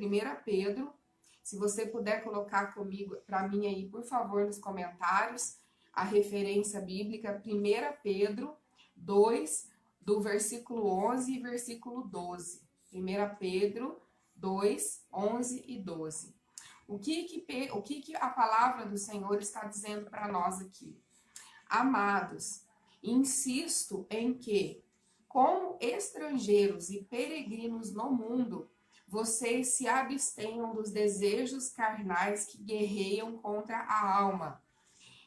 1 Pedro. Se você puder colocar comigo, para mim aí, por favor, nos comentários, a referência bíblica, 1 Pedro 2, do versículo 11 e versículo 12. 1 Pedro 2, 11 e 12. O que a palavra do Senhor está dizendo para nós aqui? Amados, insisto em que, como estrangeiros e peregrinos no mundo, vocês se abstenham dos desejos carnais que guerreiam contra a alma.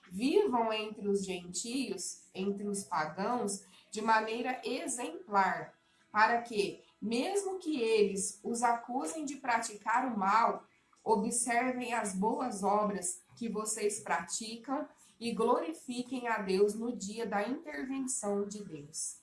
Vivam entre os gentios, entre os pagãos, de maneira exemplar, para que, mesmo que eles os acusem de praticar o mal, observem as boas obras que vocês praticam e glorifiquem a Deus no dia da intervenção de Deus.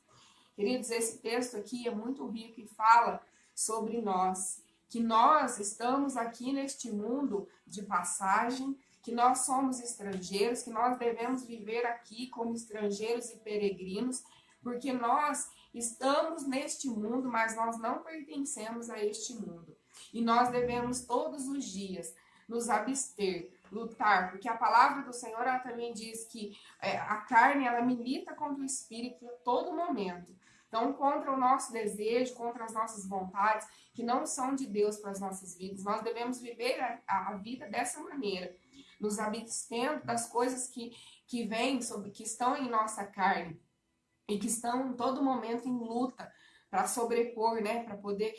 Queridos, esse texto aqui é muito rico e fala sobre nós, que nós estamos aqui neste mundo de passagem, que nós somos estrangeiros, que nós devemos viver aqui como estrangeiros e peregrinos, porque nós estamos neste mundo, mas nós não pertencemos a este mundo. E nós devemos todos os dias nos abster, lutar, porque a palavra do Senhor ela também diz que a carne ela milita contra o espírito a todo momento. Então, contra o nosso desejo, contra as nossas vontades, que não são de Deus para as nossas vidas. Nós devemos viver a vida dessa maneira, nos abstendo das coisas que vêm, que estão em nossa carne e que estão em todo momento em luta para sobrepor, né, para poder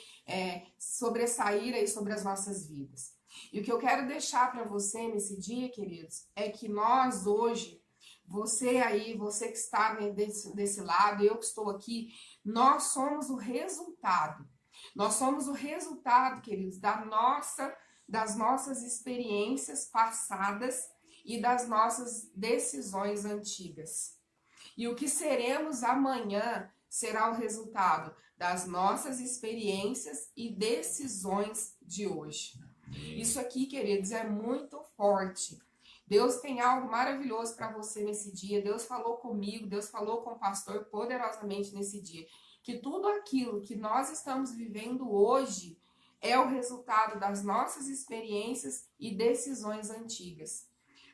sobressair aí sobre as nossas vidas. E o que eu quero deixar para você nesse dia, queridos, é que nós hoje, você aí, você que está desse lado, eu que estou aqui, nós somos o resultado. Nós somos o resultado, queridos, das nossas experiências passadas e das nossas decisões antigas. E o que seremos amanhã será o resultado das nossas experiências e decisões de hoje. Isso aqui, queridos, é muito forte. Deus tem algo maravilhoso para você nesse dia. Deus falou comigo, Deus falou com o pastor poderosamente nesse dia. Que tudo aquilo que nós estamos vivendo hoje é o resultado das nossas experiências e decisões antigas.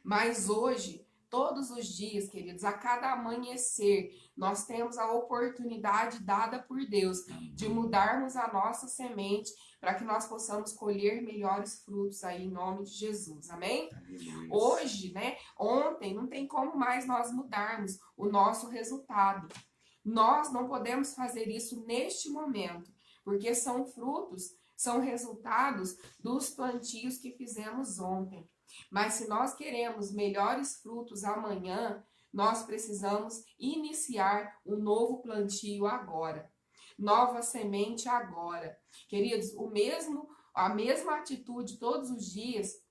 Mas hoje, todos os dias, queridos, a cada amanhecer, nós temos a oportunidade dada por Deus de mudarmos a nossa semente para que nós possamos colher melhores frutos aí em nome de Jesus, amém? Hoje, né, ontem, não tem como mais nós mudarmos o nosso resultado. Nós não podemos fazer isso neste momento, porque são frutos, são resultados dos plantios que fizemos ontem. Mas se nós queremos melhores frutos amanhã, nós precisamos iniciar um novo plantio agora. Nova semente agora. Queridos, a mesma atitude todos os dias,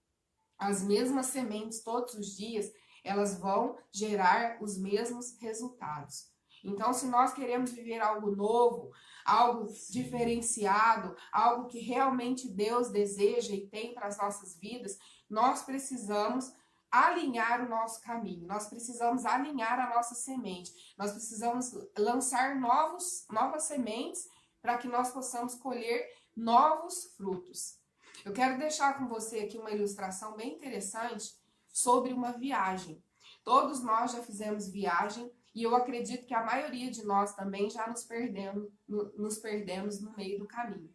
as mesmas sementes todos os dias, elas vão gerar os mesmos resultados. Então, se nós queremos viver algo novo, algo diferenciado, algo que realmente Deus deseja e tem para as nossas vidas, nós precisamos alinhar o nosso caminho, nós precisamos alinhar a nossa semente, nós precisamos lançar novas sementes para que nós possamos colher novos frutos. Eu quero deixar com você aqui uma ilustração bem interessante sobre uma viagem. Todos nós já fizemos viagem e eu acredito que a maioria de nós também já nos perdemos no meio do caminho.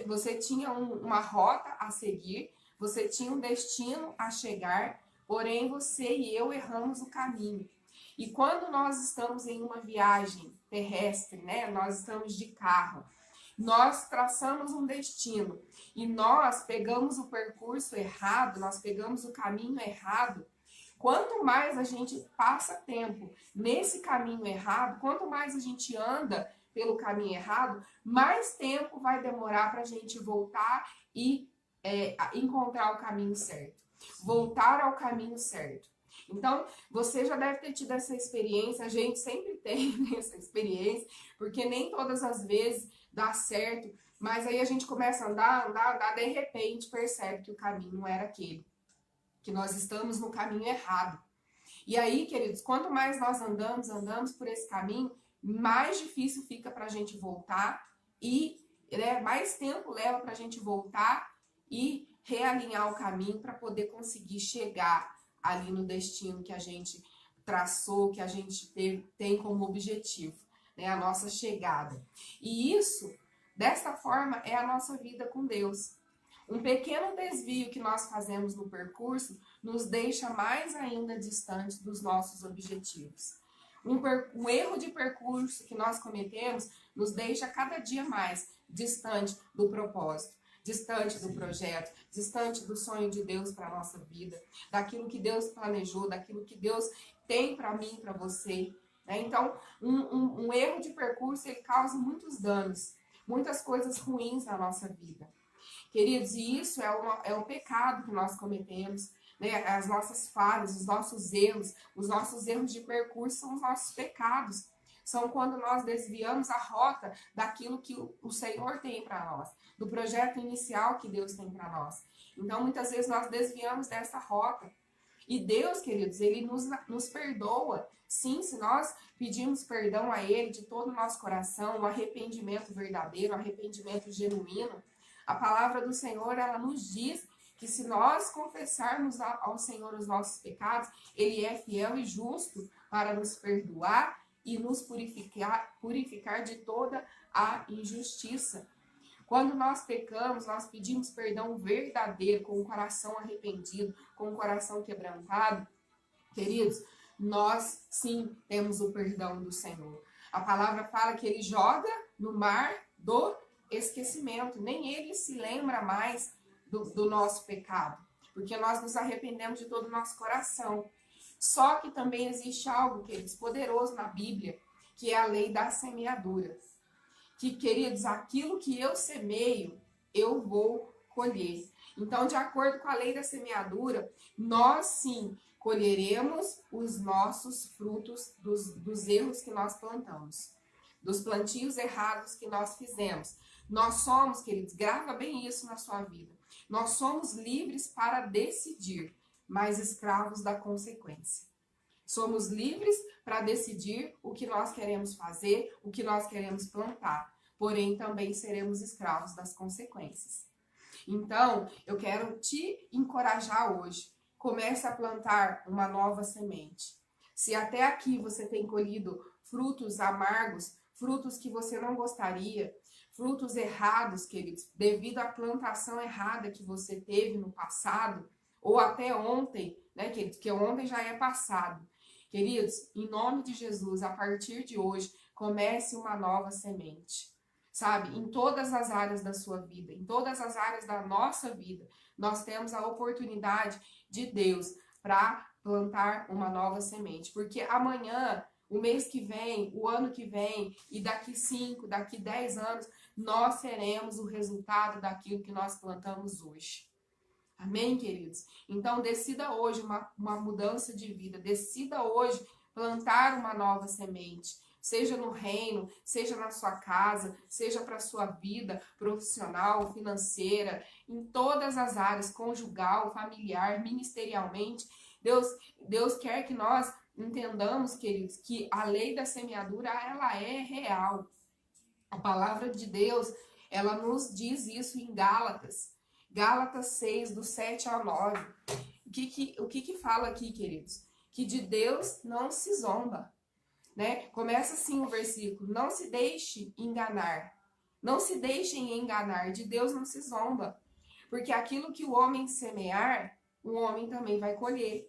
Você tinha uma rota a seguir, você tinha um destino a chegar, porém você e eu erramos o caminho. E quando nós estamos em uma viagem terrestre, né, nós estamos de carro, nós traçamos um destino e nós pegamos o percurso errado, nós pegamos o caminho errado. Quanto mais a gente passa tempo nesse caminho errado, quanto mais a gente anda pelo caminho errado, mais tempo vai demorar para a gente voltar e encontrar o caminho certo. Voltar ao caminho certo. Então, você já deve ter tido essa experiência, a gente sempre tem essa experiência, porque nem todas as vezes dá certo, mas aí a gente começa a andar, de repente percebe que o caminho não era aquele, que nós estamos no caminho errado. E aí, queridos, quanto mais nós andamos por esse caminho, mais difícil fica para a gente voltar e né, mais tempo leva para a gente voltar e realinhar o caminho para poder conseguir chegar ali no destino que a gente traçou, que a gente tem como objetivo, né, a nossa chegada. E isso, desta forma, é a nossa vida com Deus. Um pequeno desvio que nós fazemos no percurso nos deixa mais ainda distante dos nossos objetivos. Um erro de percurso que nós cometemos nos deixa cada dia mais distante do propósito, distante do projeto, distante do sonho de Deus para a nossa vida, daquilo que Deus planejou, daquilo que Deus tem para mim e para você. Né? Então, um erro de percurso ele causa muitos danos, muitas coisas ruins na nossa vida. Queridos, e isso é um pecado que nós cometemos, né? As nossas falhas, os nossos erros de percurso são os nossos pecados. São quando nós desviamos a rota daquilo que o Senhor tem para nós, do projeto inicial que Deus tem para nós. Então, muitas vezes nós desviamos dessa rota. E Deus, queridos, Ele nos perdoa. Sim, se nós pedimos perdão a Ele de todo o nosso coração, um arrependimento verdadeiro, um arrependimento genuíno, a palavra do Senhor, ela nos diz que se nós confessarmos ao Senhor os nossos pecados, Ele é fiel e justo para nos perdoar e nos purificar de toda a injustiça. Quando nós pecamos, nós pedimos perdão verdadeiro, com o coração arrependido, com o coração quebrantado. Queridos, nós sim temos o perdão do Senhor. A palavra fala que Ele joga no mar do esquecimento. Nem Ele se lembra mais do nosso pecado, porque nós nos arrependemos de todo o nosso coração. Só que também existe algo, queridos, poderoso na Bíblia, que é a lei da semeadura. Que, queridos, aquilo que eu semeio, eu vou colher. Então, de acordo com a lei da semeadura, nós sim colheremos os nossos frutos dos erros que nós plantamos, dos plantios errados que nós fizemos. Nós somos, queridos, grava bem isso na sua vida. Nós somos livres para decidir, mas escravos da consequência. Somos livres para decidir o que nós queremos fazer, o que nós queremos plantar. Porém, também seremos escravos das consequências. Então, eu quero te encorajar hoje. Comece a plantar uma nova semente. Se até aqui você tem colhido frutos amargos, frutos que você não gostaria, frutos errados, queridos, devido à plantação errada que você teve no passado, ou até ontem, né, queridos, que ontem já é passado. Queridos, em nome de Jesus, a partir de hoje, comece uma nova semente. Sabe, em todas as áreas da sua vida, em todas as áreas da nossa vida, nós temos a oportunidade de Deus para plantar uma nova semente. Porque amanhã, o mês que vem, o ano que vem, e daqui 5, daqui 10 anos, nós seremos o resultado daquilo que nós plantamos hoje. Amém, queridos? Então, decida hoje uma mudança de vida. Decida hoje plantar uma nova semente. Seja no reino, seja na sua casa, seja para a sua vida profissional, financeira, em todas as áreas, conjugal, familiar, ministerialmente. Deus quer que nós entendamos, queridos, que a lei da semeadura, ela é real. A palavra de Deus, ela nos diz isso em Gálatas. Gálatas 6, do 7 ao 9. O que fala aqui, queridos? Que de Deus não se zomba. Né? Começa assim o versículo: não se deixe enganar. Não se deixem enganar, de Deus não se zomba. Porque aquilo que o homem semear, o homem também vai colher.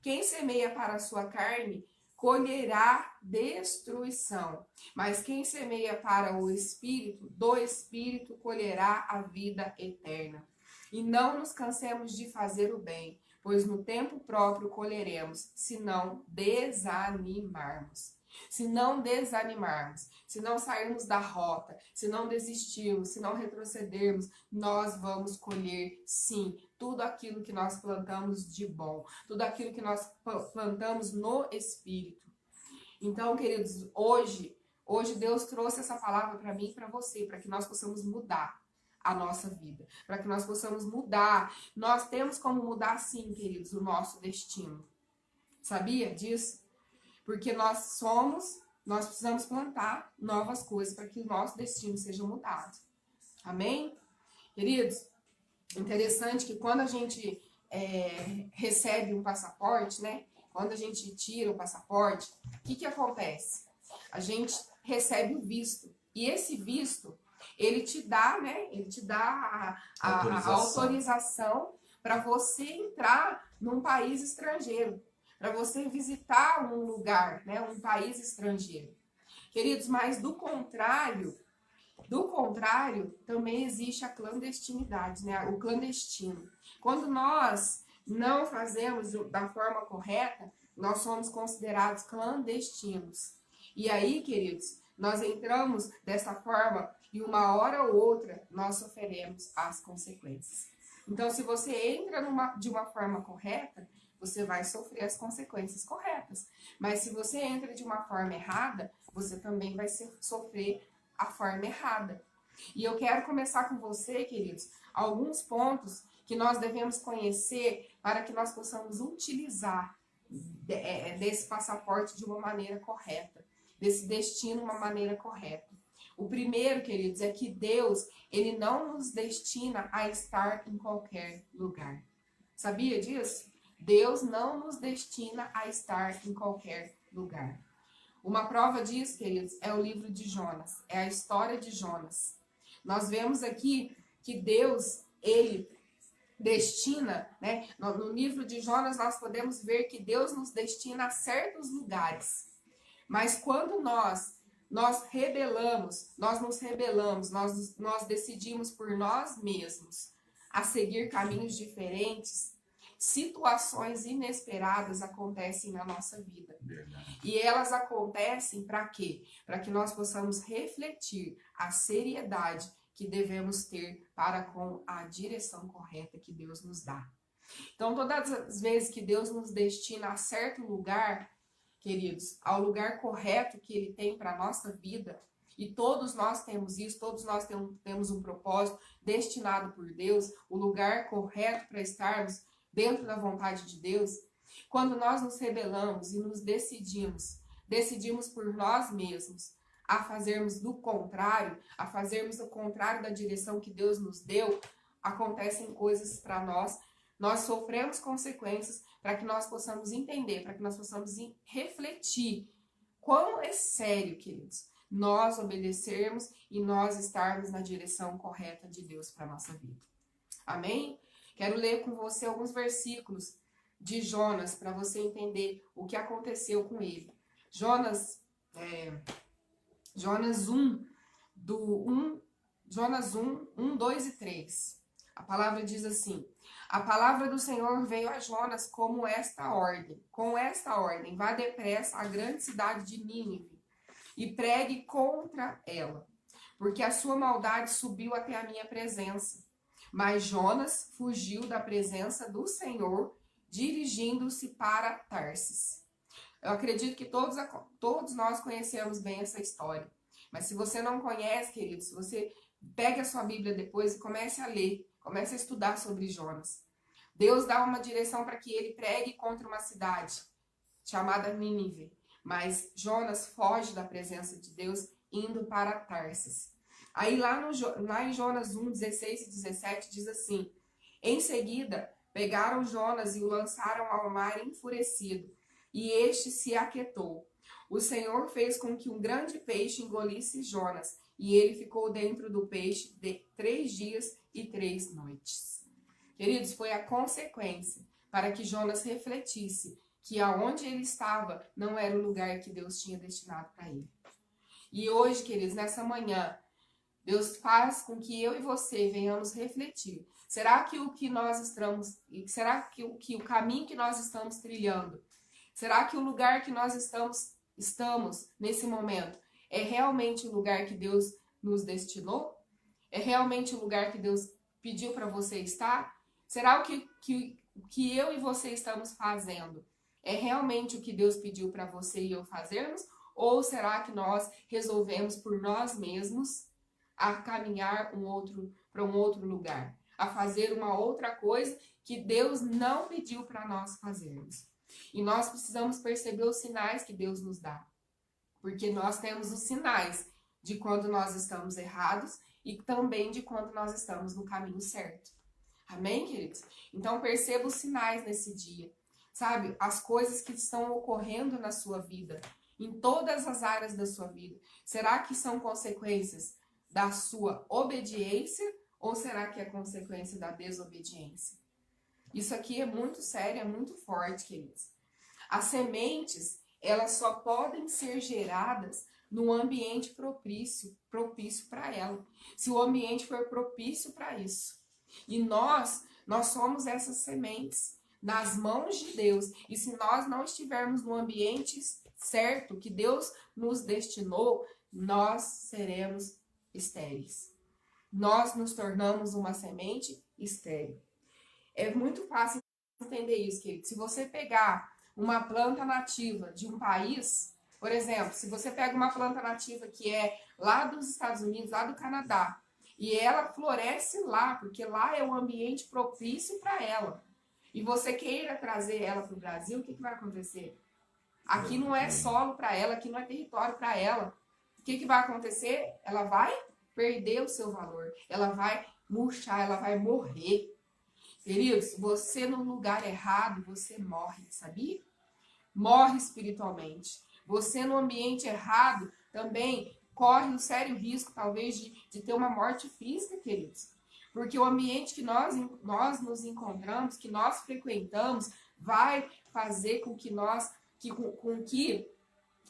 Quem semeia para a sua carne, colherá destruição. Mas quem semeia para o Espírito, do Espírito colherá a vida eterna. E não nos cansemos de fazer o bem, pois no tempo próprio colheremos, se não desanimarmos. Se não desanimarmos, se não sairmos da rota, se não desistirmos, se não retrocedermos, nós vamos colher, sim, tudo aquilo que nós plantamos de bom, tudo aquilo que nós plantamos no Espírito. Então, queridos, hoje Deus trouxe essa palavra para mim e para você, para que nós possamos mudar a nossa vida, para que nós possamos mudar. Nós temos como mudar, sim, queridos, o nosso destino. Sabia disso? Porque nós precisamos plantar novas coisas para que o nosso destino seja mudado. Amém? Queridos, interessante que quando a gente recebe um passaporte, né? Quando a gente tira o passaporte, o que acontece? A gente recebe o visto. E esse visto, ele te dá, né? Ele te dá a autorização para você entrar num país estrangeiro, para você visitar um lugar, né? Um país estrangeiro. Queridos, mas do contrário, também existe a clandestinidade, né? O clandestino. Quando nós não fazemos da forma correta, nós somos considerados clandestinos. E aí, queridos, nós entramos dessa forma e uma hora ou outra nós sofreremos as consequências. Então, se você entra de uma forma correta, você vai sofrer as consequências corretas. Mas se você entra de uma forma errada, você também vai sofrer a forma errada. E eu quero começar com você, queridos, alguns pontos que nós devemos conhecer para que nós possamos utilizar desse passaporte de uma maneira correta, desse destino de uma maneira correta. O primeiro, queridos, é que Deus, ele não nos destina a estar em qualquer lugar. Sabia disso? Deus não nos destina a estar em qualquer lugar. Uma prova disso, queridos, é o livro de Jonas, é a história de Jonas. Nós vemos aqui que Deus, ele destina, né? No livro de Jonas nós podemos ver que Deus nos destina a certos lugares. Mas quando nós nos rebelamos, nós decidimos por nós mesmos a seguir caminhos diferentes, situações inesperadas acontecem na nossa vida. Verdade. E elas acontecem para quê? Para que nós possamos refletir a seriedade que devemos ter para com a direção correta que Deus nos dá. Então, todas as vezes que Deus nos destina a certo lugar, queridos, ao lugar correto que Ele tem para a nossa vida, e todos nós temos isso, todos nós temos um propósito destinado por Deus, o lugar correto para estarmos dentro da vontade de Deus. Quando nós nos rebelamos e nos decidimos por nós mesmos a fazermos o contrário da direção que Deus nos deu, acontecem coisas para nós sofremos consequências para que nós possamos entender, para que nós possamos refletir quão é sério, queridos, nós obedecermos e nós estarmos na direção correta de Deus para a nossa vida. Amém? Quero ler com você alguns versículos de Jonas para você entender o que aconteceu com ele. Jonas 1, 2 e 3. A palavra diz assim: a palavra do Senhor veio a Jonas com esta ordem, vá depressa à grande cidade de Nínive e pregue contra ela, porque a sua maldade subiu até a minha presença. Mas Jonas fugiu da presença do Senhor, dirigindo-se para Tarsis. Eu acredito que todos nós conhecemos bem essa história. Mas se você não conhece, querido, se você pegue a sua Bíblia depois e comece a ler, comece a estudar sobre Jonas. Deus dá uma direção para que ele pregue contra uma cidade chamada Nínive. Mas Jonas foge da presença de Deus, indo para Tarsis. Aí lá em Jonas 1, 16 e 17 diz assim: em seguida, pegaram Jonas e o lançaram ao mar enfurecido, e este se aquietou. O Senhor fez com que um grande peixe engolisse Jonas, e ele ficou dentro do peixe 3 dias e 3 noites. Queridos, foi a consequência para que Jonas refletisse que aonde ele estava não era o lugar que Deus tinha destinado para ele. E hoje, queridos, nessa manhã, Deus faz com que eu e você venhamos refletir. Será que o caminho que nós estamos trilhando, será que o lugar que nós estamos nesse momento é realmente o lugar que Deus nos destinou? É realmente o lugar que Deus pediu para você estar? Será que eu e você estamos fazendo é realmente o que Deus pediu para você e eu fazermos? Ou será que nós resolvemos por nós mesmos a caminhar para um outro lugar, a fazer uma outra coisa que Deus não pediu para nós fazermos? E nós precisamos perceber os sinais que Deus nos dá, porque nós temos os sinais de quando nós estamos errados e também de quando nós estamos no caminho certo. Amém, queridos? Então perceba os sinais nesse dia, sabe? As coisas que estão ocorrendo na sua vida, em todas as áreas da sua vida. Será que são consequências da sua obediência ou será que é consequência da desobediência? Isso aqui é muito sério, é muito forte, queridos. As sementes, elas só podem ser geradas num ambiente propício para ela. Se o ambiente for propício para isso. E nós somos essas sementes nas mãos de Deus. E se nós não estivermos no ambiente certo que Deus nos destinou, nós seremos estéreis. Nós nos tornamos uma semente estéril. É muito fácil entender isso, querido. Se você pegar uma planta nativa de um país, por exemplo, se você pega uma planta nativa que é lá dos Estados Unidos, lá do Canadá, e ela floresce lá, porque lá é um ambiente propício para ela, e você queira trazer ela para o Brasil, o que vai acontecer? Aqui não é solo para ela, aqui não é território para ela. O que vai acontecer? Ela vai perder o seu valor, ela vai murchar, ela vai morrer. Queridos, você no lugar errado, você morre, sabia? Morre espiritualmente. Você no ambiente errado também corre um sério risco, talvez, de ter uma morte física, queridos. Porque o ambiente que nós nos encontramos, que nós frequentamos, vai fazer com que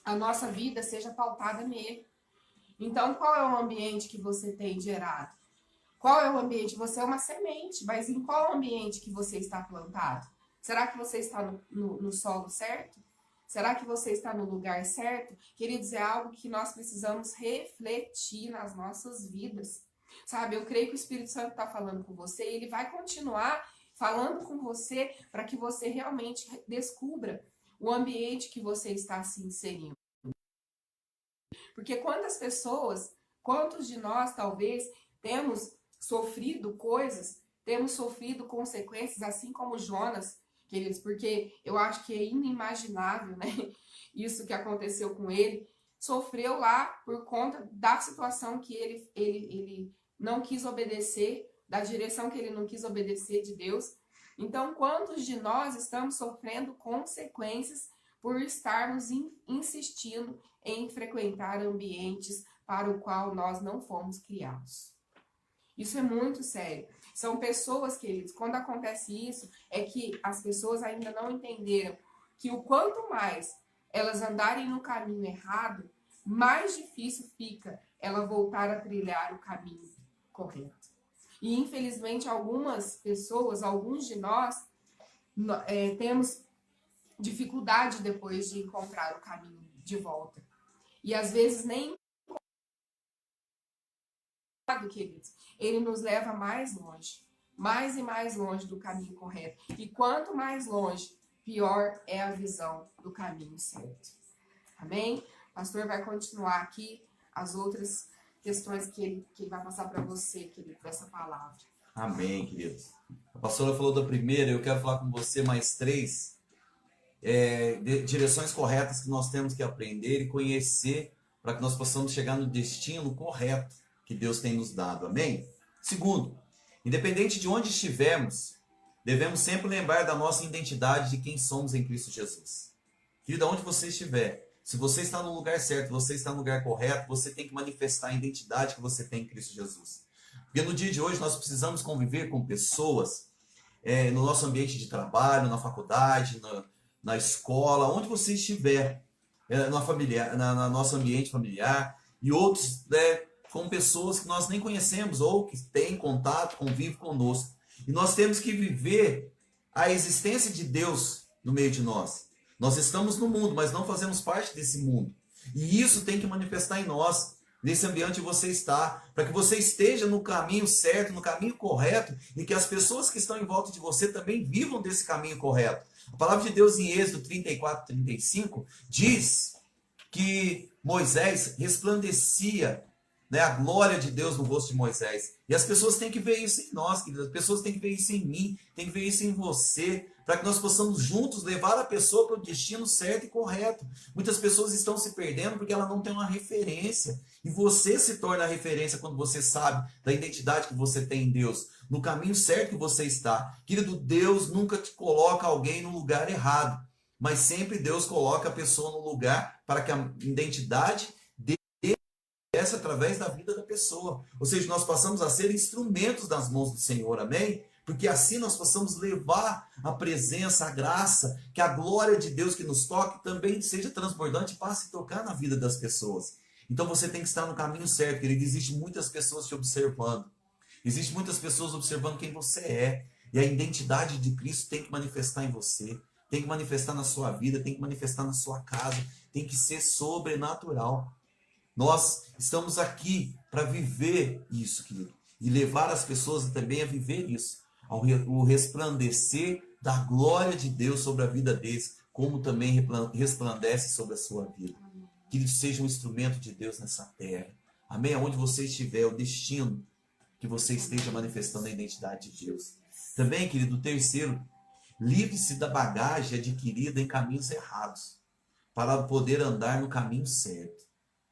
a nossa vida seja pautada nele. Então, qual é o ambiente que você tem gerado? Qual é o ambiente? Você é uma semente, mas em qual ambiente que você está plantado? Será que você está no solo certo? Será que você está no lugar certo? Queridos, é algo que nós precisamos refletir nas nossas vidas. Sabe, eu creio que o Espírito Santo está falando com você e ele vai continuar falando com você para que você realmente descubra o ambiente que você está se inserindo. Porque quantos de nós talvez temos sofrido coisas, temos sofrido consequências, assim como Jonas, queridos, porque eu acho que é inimaginável, né? Isso que aconteceu com ele, sofreu lá por conta da situação que ele não quis obedecer, da direção que ele não quis obedecer de Deus. Então, quantos de nós estamos sofrendo consequências por estarmos insistindo em frequentar ambientes para o qual nós não fomos criados? Isso é muito sério. São pessoas, queridos, quando acontece isso, é que as pessoas ainda não entenderam que o quanto mais elas andarem no caminho errado, mais difícil fica ela voltar a trilhar o caminho correto. E infelizmente algumas pessoas, alguns de nós, temos dificuldade depois de encontrar o caminho de volta. E às vezes nem, queridos, ele nos leva mais longe, mais e mais longe do caminho correto. E quanto mais longe, pior é a visão do caminho certo. Amém? O pastor vai continuar aqui as outras questões que ele vai passar para você, querido, dessa palavra. Amém, queridos. A pastora falou da primeira, eu quero falar com você mais 3 direções corretas que nós temos que aprender e conhecer para que nós possamos chegar no destino correto que Deus tem nos dado. Amém? Segundo, independente de onde estivermos, devemos sempre lembrar da nossa identidade de quem somos em Cristo Jesus. Querido, onde você estiver, se você está no lugar certo, você está no lugar correto, você tem que manifestar a identidade que você tem em Cristo Jesus. Porque no dia de hoje nós precisamos conviver com pessoas no nosso ambiente de trabalho, na faculdade, na escola, onde você estiver, no nosso ambiente familiar, e outros com pessoas que nós nem conhecemos ou que têm contato, convivem conosco. E nós temos que viver a existência de Deus no meio de nós. Nós estamos no mundo, mas não fazemos parte desse mundo. E isso tem que manifestar em nós, nesse ambiente que você está, para que você esteja no caminho certo, no caminho correto, e que as pessoas que estão em volta de você também vivam desse caminho correto. A palavra de Deus em Êxodo 34, 35 diz que Moisés resplandecia né, a glória de Deus no rosto de Moisés. E as pessoas têm que ver isso em nós, queridos. As pessoas têm que ver isso em mim, têm que ver isso em você, para que nós possamos juntos levar a pessoa para o destino certo e correto. Muitas pessoas estão se perdendo porque ela não tem uma referência. E você se torna a referência quando você sabe da identidade que você tem em Deus, no caminho certo que você está. Querido, Deus nunca te coloca alguém no lugar errado, mas sempre Deus coloca a pessoa no lugar para que a identidade dele acontece através da vida da pessoa. Ou seja, nós passamos a ser instrumentos nas mãos do Senhor, amém? Porque assim nós possamos levar a presença, a graça, que a glória de Deus que nos toque também seja transbordante e passe a tocar na vida das pessoas. Então você tem que estar no caminho certo, querido. Existem muitas pessoas te observando. Existem muitas pessoas observando quem você é. E a identidade de Cristo tem que manifestar em você. Tem que manifestar na sua vida, tem que manifestar na sua casa. Tem que ser sobrenatural. Nós estamos aqui para viver isso, querido. E levar as pessoas também a viver isso. O resplandecer da glória de Deus sobre a vida deles, como também resplandece sobre a sua vida. Que ele seja um instrumento de Deus nessa terra. Amém? Aonde você estiver, o destino que você esteja manifestando a identidade de Deus. Também, querido, o terceiro, livre-se da bagagem adquirida em caminhos errados, para poder andar no caminho certo.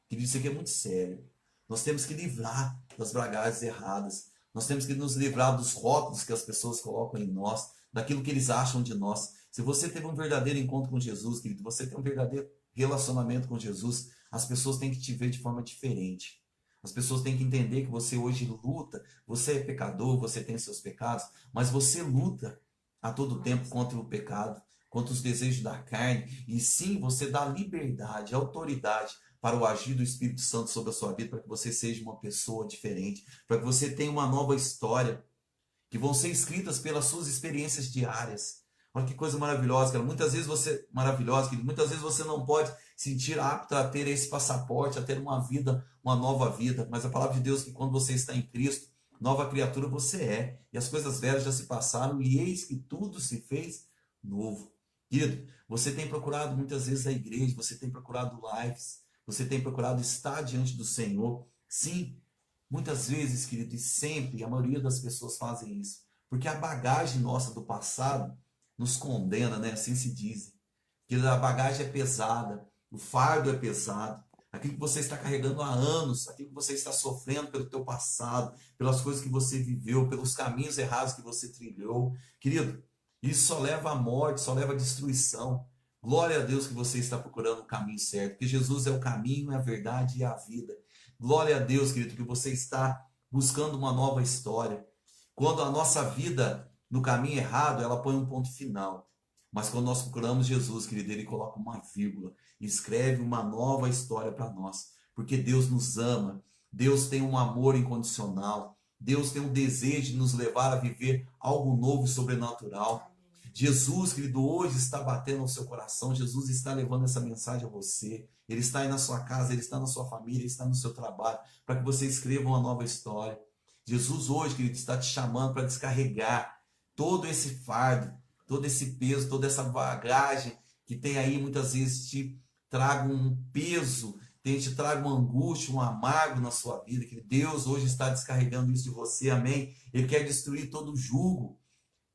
Querido, isso aqui é muito sério. Nós temos que livrar das bagagens erradas. Nós temos que nos livrar dos rótulos que as pessoas colocam em nós, daquilo que eles acham de nós. Se você teve um verdadeiro encontro com Jesus, querido, você tem um verdadeiro relacionamento com Jesus, as pessoas têm que te ver de forma diferente. As pessoas têm que entender que você hoje luta, você é pecador, você tem seus pecados, mas você luta a todo tempo contra o pecado, contra os desejos da carne, e sim, você dá liberdade, autoridade para o agir do Espírito Santo sobre a sua vida, para que você seja uma pessoa diferente, para que você tenha uma nova história, que vão ser escritas pelas suas experiências diárias. Olha que coisa maravilhosa, cara. Muitas vezes muitas vezes você não pode se sentir apto a ter esse passaporte, a ter uma vida, uma nova vida. Mas a palavra de Deus é que quando você está em Cristo, nova criatura você é. E as coisas velhas já se passaram e eis que tudo se fez novo. Querido, você tem procurado muitas vezes a igreja, você tem procurado lives, você tem procurado estar diante do Senhor. Sim, muitas vezes, querido, e sempre, a maioria das pessoas fazem isso. Porque a bagagem nossa do passado nos condena, né? Assim se diz. Que a bagagem é pesada, o fardo é pesado. Aquilo que você está carregando há anos, aquilo que você está sofrendo pelo teu passado, pelas coisas que você viveu, pelos caminhos errados que você trilhou. Querido, isso só leva à morte, só leva à destruição. Glória a Deus que você está procurando o caminho certo, porque Jesus é o caminho, é a verdade e a vida. Glória a Deus, querido, que você está buscando uma nova história. Quando a nossa vida no caminho errado, ela põe um ponto final. Mas quando nós procuramos Jesus, querido, ele coloca uma vírgula, escreve uma nova história para nós. Porque Deus nos ama, Deus tem um amor incondicional, Deus tem um desejo de nos levar a viver algo novo e sobrenatural. Jesus, querido, hoje está batendo no seu coração, Jesus está levando essa mensagem a você. Ele está aí na sua casa, ele está na sua família, ele está no seu trabalho, para que você escreva uma nova história. Jesus hoje, querido, está te chamando para descarregar todo esse fardo, todo esse peso, toda essa bagagem que tem aí, muitas vezes te traga um peso, te traga uma angústia, um amargo na sua vida, que Deus hoje está descarregando isso de você, amém? Ele quer destruir todo o jugo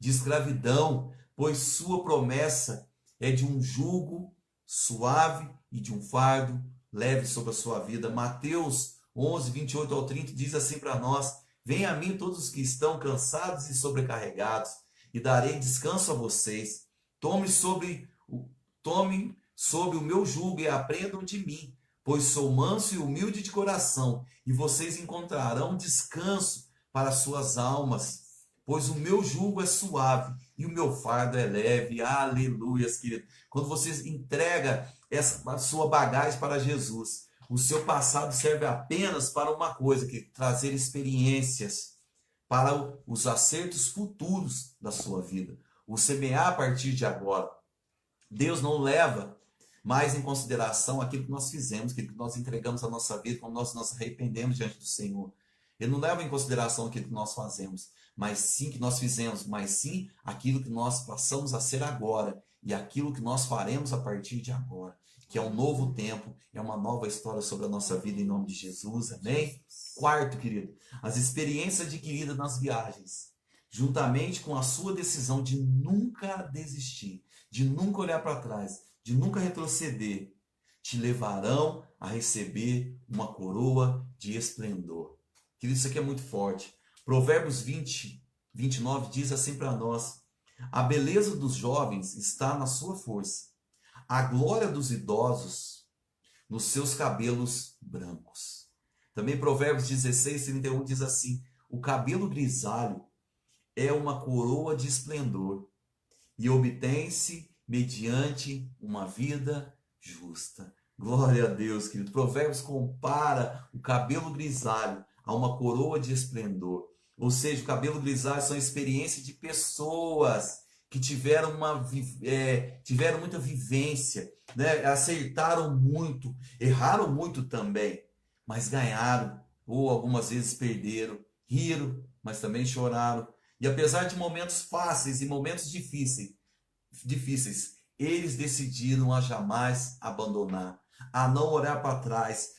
de escravidão, pois sua promessa é de um jugo suave e de um fardo leve sobre a sua vida. Mateus 11, 28 ao 30 diz assim para nós: venham a mim todos os que estão cansados e sobrecarregados, e darei descanso a vocês. Tomem sobre o meu jugo e aprendam de mim, pois sou manso e humilde de coração, e vocês encontrarão descanso para suas almas. Pois o meu jugo é suave e o meu fardo é leve. Aleluias, querido. Quando você entrega a sua bagagem para Jesus, o seu passado serve apenas para uma coisa, que é trazer experiências para os acertos futuros da sua vida. O semear a partir de agora. Deus não leva mais em consideração aquilo que nós fizemos, aquilo que nós entregamos a nossa vida, quando nós nos arrependemos diante do Senhor. Ele não leva em consideração aquilo que nós fazemos, mas sim que nós fizemos, mas sim aquilo que nós passamos a ser agora e aquilo que nós faremos a partir de agora. que é um novo tempo, é uma nova história sobre a nossa vida em nome de Jesus, amém? Quarto, querido, as experiências adquiridas nas viagens, juntamente com a sua decisão de nunca desistir, de nunca olhar para trás, de nunca retroceder, te levarão a receber uma coroa de esplendor. Querido, isso aqui é muito forte. Provérbios 20, 29 diz assim para nós: a beleza dos jovens está na sua força, a glória dos idosos nos seus cabelos brancos. Também Provérbios 16, 31 diz assim: o cabelo grisalho é uma coroa de esplendor e obtém-se mediante uma vida justa. Glória a Deus, querido. Provérbios compara o cabelo grisalho a uma coroa de esplendor. Ou seja, o cabelo grisalho são experiências de pessoas que tiveram muita vivência, né? Acertaram muito, erraram muito também, mas ganharam, ou algumas vezes perderam, riram, mas também choraram. E apesar de momentos fáceis e momentos difíceis, eles decidiram a jamais abandonar, a não olhar para trás,